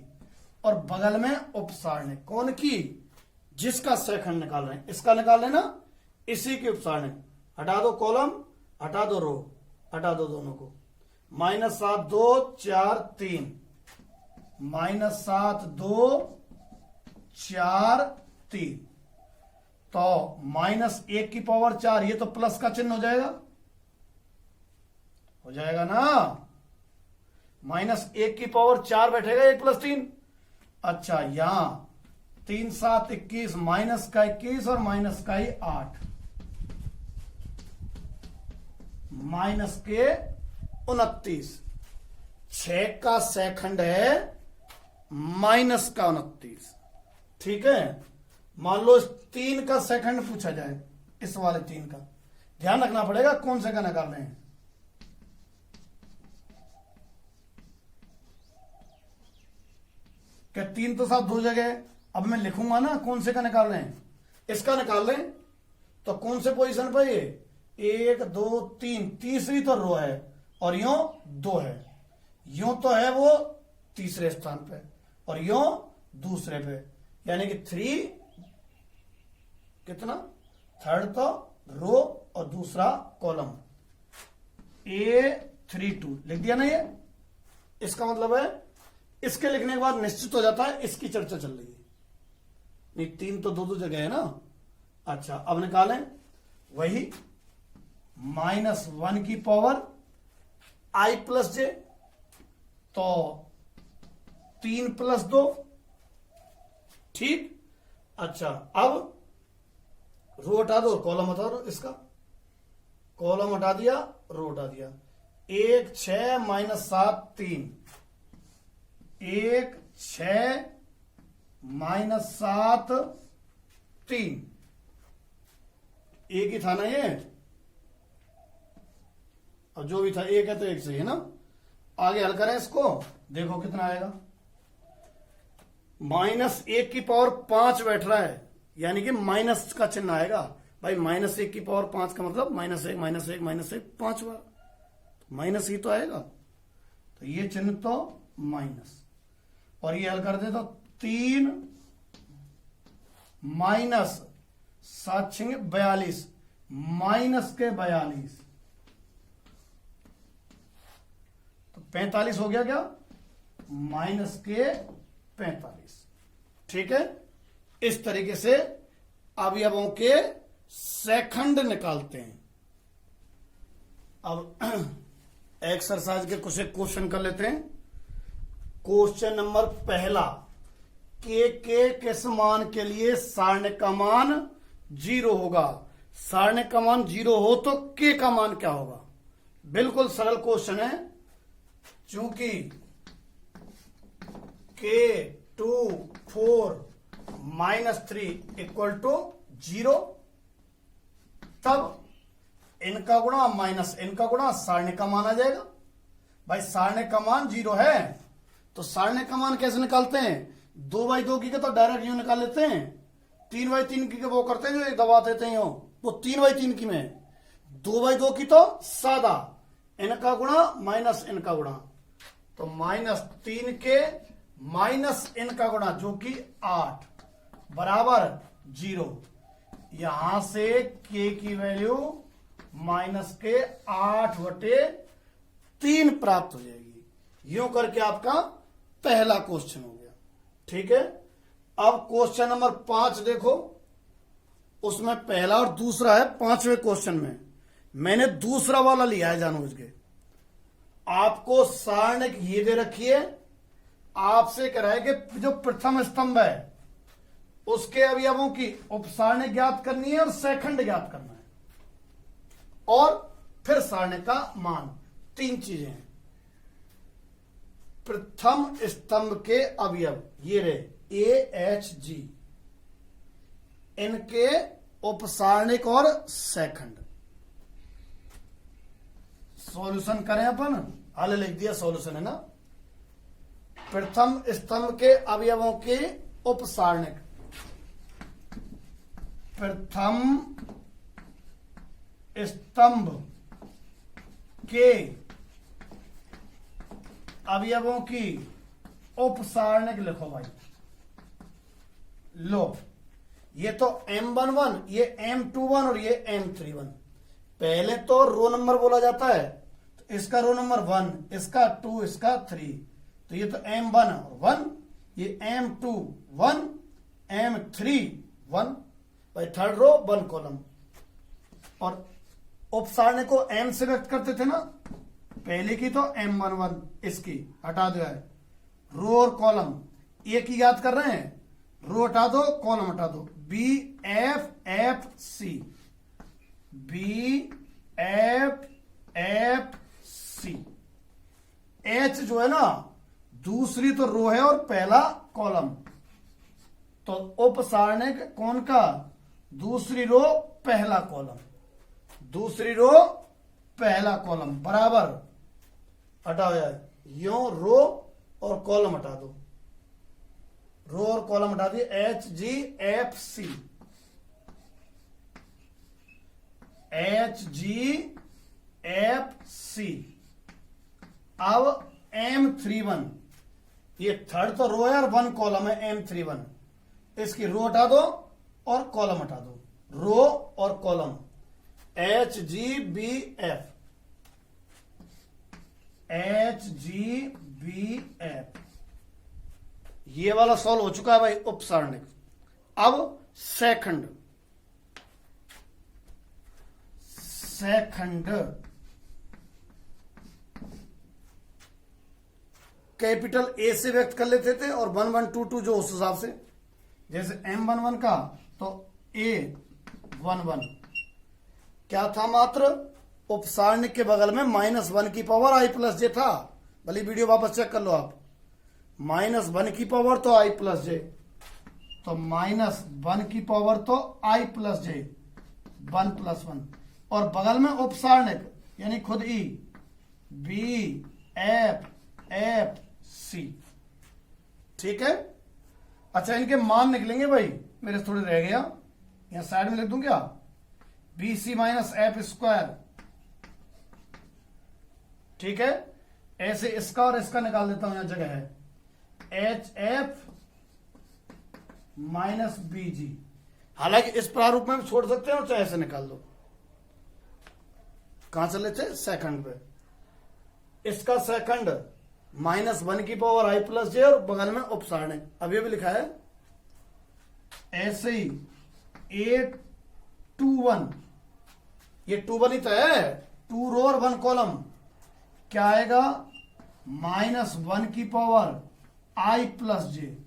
और बगल में उपसारणिक। कौन की? जिसका सेकंड निकाल रहे हैं, इसका निकाल लेना, इसी के उपसारणिक। हटा दो कॉलम, हटा दो रो, हटा दो दोनों को। -7 2 4 3, -7 2 4 3, तो -1 की पावर 4, ये तो प्लस का चिन्ह हो जाएगा, हो जाएगा ना। -1 की पावर 4 बैठेगा, 1 + 3। अच्छा, यहां 3 7 21, माइनस का 21 और माइनस का ही 8, माइनस के 29। 6 का सेकंड है माइनस का 29। ठीक है, मान लो 3 का सेकंड पूछा जाए, इस वाले 3 का ध्यान रखना पड़ेगा कौन से का निकाल रहे हैं। क्या 3 तो साथ 2 जगह, अब मैं लिखूंगा ना कौन से का निकाल रहे हैं। इसका निकाल रहे हैं तो कौन से पोजीशन पर ये 1 2 3, तीसरी तो रो है, और यूं 2 है, यूं तो है वो तीसरे स्थान पे और यूं दूसरे पे, यानी कि 3 कितना, थर्ड तो रो और दूसरा कॉलम। A32 लिख दिया ना ये। इसका मतलब है इसके लिखने के बाद निश्चित हो जाता है इसकी चर्चा चल रही है। नहीं, 3 तो 2 जगह है ना। अच्छा, अब निकालें वही -1 की पावर I + j, तो 3 + 2। ठीक, अच्छा, अब रो हटा दो, कॉलम हटा दो, इसका कॉलम हटा दिया, रो हटा दिया। 1 6 -7 3, 1 6 -7 3, एक ही था ना ये, और जो भी था एक है तो एक सही है ना। आगे हल करें इसको, देखो कितना आएगा। -1 की पावर 5 बैठ रहा है, यानी कि माइनस का चिन्ह आएगा भाई। -1 की पावर 5 का मतलब -1 -1 -1 5 बार, माइनस ही तो आएगा, तो ये चिन्ह तो माइनस। और ये हल कर दे तो 3 -7 6 42, माइनस के 42, तो 45 हो गया क्या, माइनस के 45। ठीक है, इस तरीके से अवयवों के सेकंड निकालते हैं। अब एक्सरसाइज के कुछ एक क्वेश्चन कर लेते हैं। क्वेश्चन नंबर पहला, के किस मान के लिए सारणी का मान 0 होगा। सारणी का मान 0 हो तो के का मान क्या होगा। बिल्कुल सरल क्वेश्चन है, चूंकि के 2 4 -3 = 0, तब इनका गुणा माइनस इनका गुणा सारणी का मान आ जाएगा। भाई सारणी का मान 0 है तो सारणी का मान कैसे निकालते हैं, 2/2 की तो डायरेक्ट यूं निकाल लेते हैं, 3/3 की वो करते हैं जो एक दबा देते हैं, वो 3/3 की में, 2/2 की तो सादा, इनका गुणा माइनस इनका गुणा, तो -3 के माइनस इनका गुणा जो कि 8 बराबर 0। यहां से के की वैल्यू -8/3 प्राप्त हो जाएगी। यूं करके आपका पहला क्वेश्चन हो गया। ठीक है, अब क्वेश्चन नंबर 5 देखो, उसमें पहला और दूसरा है। 5वें क्वेश्चन में मैंने दूसरा वाला लिया है जानबूझ के। आपको सारणिक ये दे रखी है, आपसे कह रहा है कि जो प्रथम स्तंभ है उसके अवयवों की उपसारणिक ज्ञात करनी है और सेकंड ज्ञात करना है, और फिर सारणी का मान। 3 चीजें हैं। प्रथम स्तंभ के अवयव ये रहे AHG, इनके उपसारणिक और सेकंड। सॉल्यूशन करें अपन, हल लिख दिया, सॉल्यूशन है ना। प्रथम स्तंभ के अवयवों के उपसारणिक, प्रथम स्तंभ के अवयवों की उपसारणिक लिखो भाई। लो, ये तो M11, ये M21 और ये M31। पहले तो रो नंबर बोला जाता है, तो इसका रो नंबर 1, इसका 2, इसका 3, तो ये तो M1 और 1, ये M2 1, M3 1, भाई थर्ड रो 1 कॉलम। और उपसारणिक को M से व्यक्त करते थे ना, पहले की तो M11, इसकी हटा दिया है। रो और कॉलम एक ही याद कर रहे हैं, रो हटा दो कॉलम हटा दो। BFFC, BFFC। H जो है ना, दूसरी तो रो है और पहला कॉलम, तो उपसारणिक कौन का? दूसरी रो पहला कॉलम, दूसरी रो पहला कॉलम बराबर हटा जाए। यो रो और कॉलम हटा दो, रो और कॉलम हटा दिए। HGFC, HGFC। अब M31, ये थर्ड तो रो है और 1 कॉलम है, M31। इसकी रो हटा दो और कॉलम हटा दो, रो और कॉलम। HGBF, HGBF। ये वाला सॉल्व हो चुका है भाई उपसारणिक। अब सेकंड, कैपिटल ए से व्यक्त कर लेते थे और 1122 जो उस हिसाब से, जैसे M11 का तो A11 क्या था? मात्र उपसारणिक के बगल में -1 की पावर I प्लस जे था। भले वीडियो वापस चेक कर लो आप। -1 की पावर तो I प्लस जे, तो -1 की पावर तो I प्लस जे, 1 + 1। और बगल में उपसारणिक यानी खुद E, BFFC। ठीक है। अच्छा, इनके मान निकलेंगे भाई, मेरे थोड़े रह गया, यहां साइड में लिख दूं क्या? BC - F²। ठीक है, ऐसे इसका और इसका निकाल देता हूं, यहां जगह है। HF - BG। हालांकि इस प्रारूप में भी छोड़ सकते हो, चाहे ऐसे निकाल दो। कहां चले थे? सेकंड पे। इसका सेकंड -1 की पावर I प्लस जे और बगल में उपसारणिक। अब ये भी लिखा है ऐसे ही। A21, ये 21 ही तो है, 2 रो और 1 कॉलम। क्या आएगा? -1 की पावर I प्लस जे,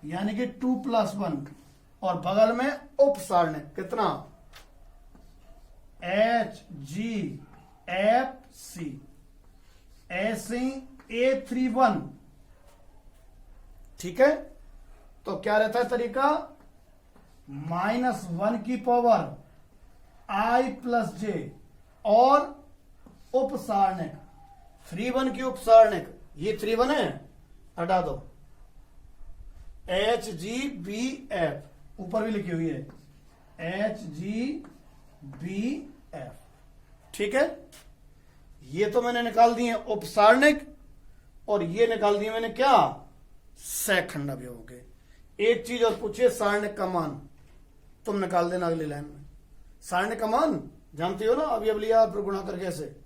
यानी कि 2 + 1, और बगल में उपसारणिक कितना? HGFC। ऐसे A31। ठीक है, तो क्या रहता है तरीका? -1 की पावर I प्लस जे और उपसारणिक 31 की उपसारणिक, ये 31 है, हटा दो। HGBF ऊपर भी लिखी हुई है, HGBF। ठीक है, ये तो मैंने निकाल दिए उपसारणिक, और ये निकाल दिए मैंने क्या? सेकंड अवयव के। एक चीज और पूछिए, सारणिक का मान तुम निकाल देना अगली लाइन में। सारणिक का मान जानते हो ना, अवयव लिया फिर गुणा करके ऐसे।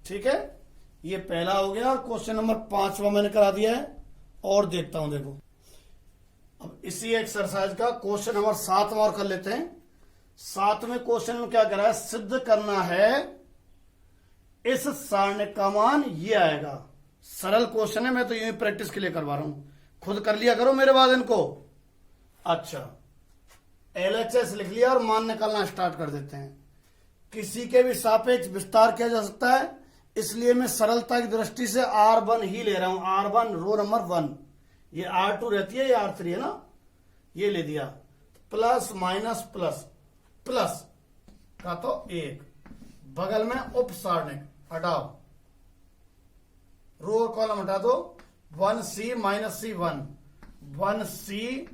ठीक है, ये पहला हो गया। क्वेश्चन नंबर 5वां मैंने करा दिया है, और देखता हूं। देखो, अब इसी एक्सरसाइज का क्वेश्चन नंबर 7वां और कर लेते हैं। 7वें क्वेश्चन में क्या करा है? सिद्ध करना है इस सारणिक का मान ये आएगा। सरल क्वेश्चन है, मैं तो यूं प्रैक्टिस के लिए करवा रहा हूं, खुद कर लिया करो मेरे बाद इनको। अच्छा, LHS लिख लिया और मान निकालना स्टार्ट कर देते हैं। किसी के भी सापेक्ष विस्तार किया जा सकता है, इसलिए मैं सरलता की दृष्टि से R1 ही ले रहा हूं। R1 रो नंबर 1, ये R2 रहती है, ये R3 है ना, ये ले दिया। प्लस माइनस प्लस प्लस का तो 1, बगल में उपसारणिक हटाओ, रो और कॉलम हटा दो। 1C - C1, 1C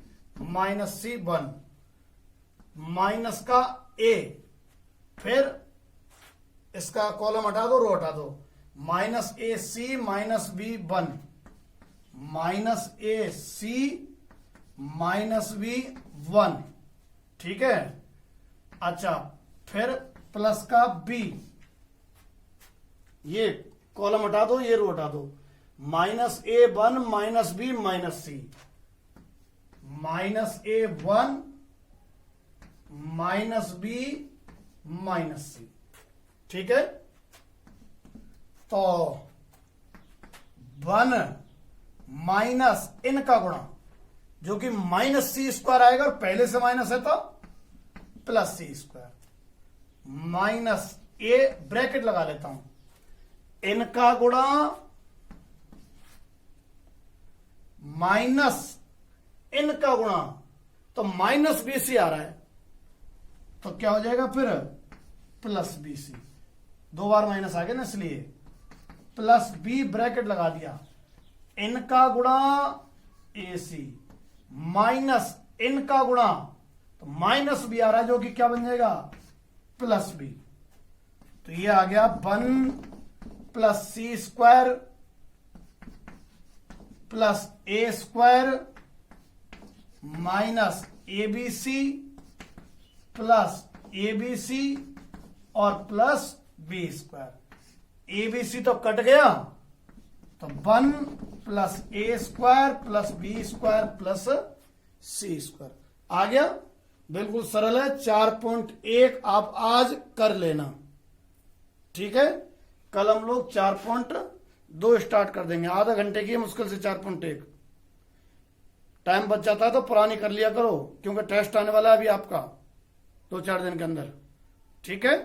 - C1, minus का A, फिर इसका कॉलम हटा दो, रो हटा दो। -AC - B1, माइनस ए सी माइनस बी 1, ठीक है। अच्छा, फिर प्लस का बी, ये कॉलम हटा दो, ये रो हटा दो, माइनस ए 1 माइनस बी माइनस सी, माइनस ए 1 माइनस बी माइनस सी, ठीक है। तो 1 माइनस इनका गुणा जो कि माइनस सी स्क्वायर आएगा, और पहले से माइनस है तो plus C square, minus A bracket लगा लेता हूं, इनका गुणा माइनस इनका गुणा, तो माइनस बी सी आ रहा है, तो क्या हो जाएगा फिर प्लस बी सी, 2 बार माइनस आ गया ना, इसलिए प्लस बी ब्रैकेट लगा दिया, इनका गुणा ए सी माइनस इनका गुणा, तो माइनस बी आ रहा है जो कि क्या बन जाएगा प्लस बी, तो ये आ गया 1 plus C square plus A square minus A B C plus A B C और plus B square. A B C तो कट गया, तो 1 plus A square plus B square plus C square आ गया। बिल्कुल सरल है, 4.1 आप आज कर लेना, ठीक है। कल हम लोग 4.2 स्टार्ट कर देंगे, आधा घंटे की मुश्किल से 4.1। टाइम बच जाता है तो पुरानी कर लिया करो, क्योंकि टेस्ट आने वाला है अभी आपका 2-4 दिन के अंदर, ठीक है।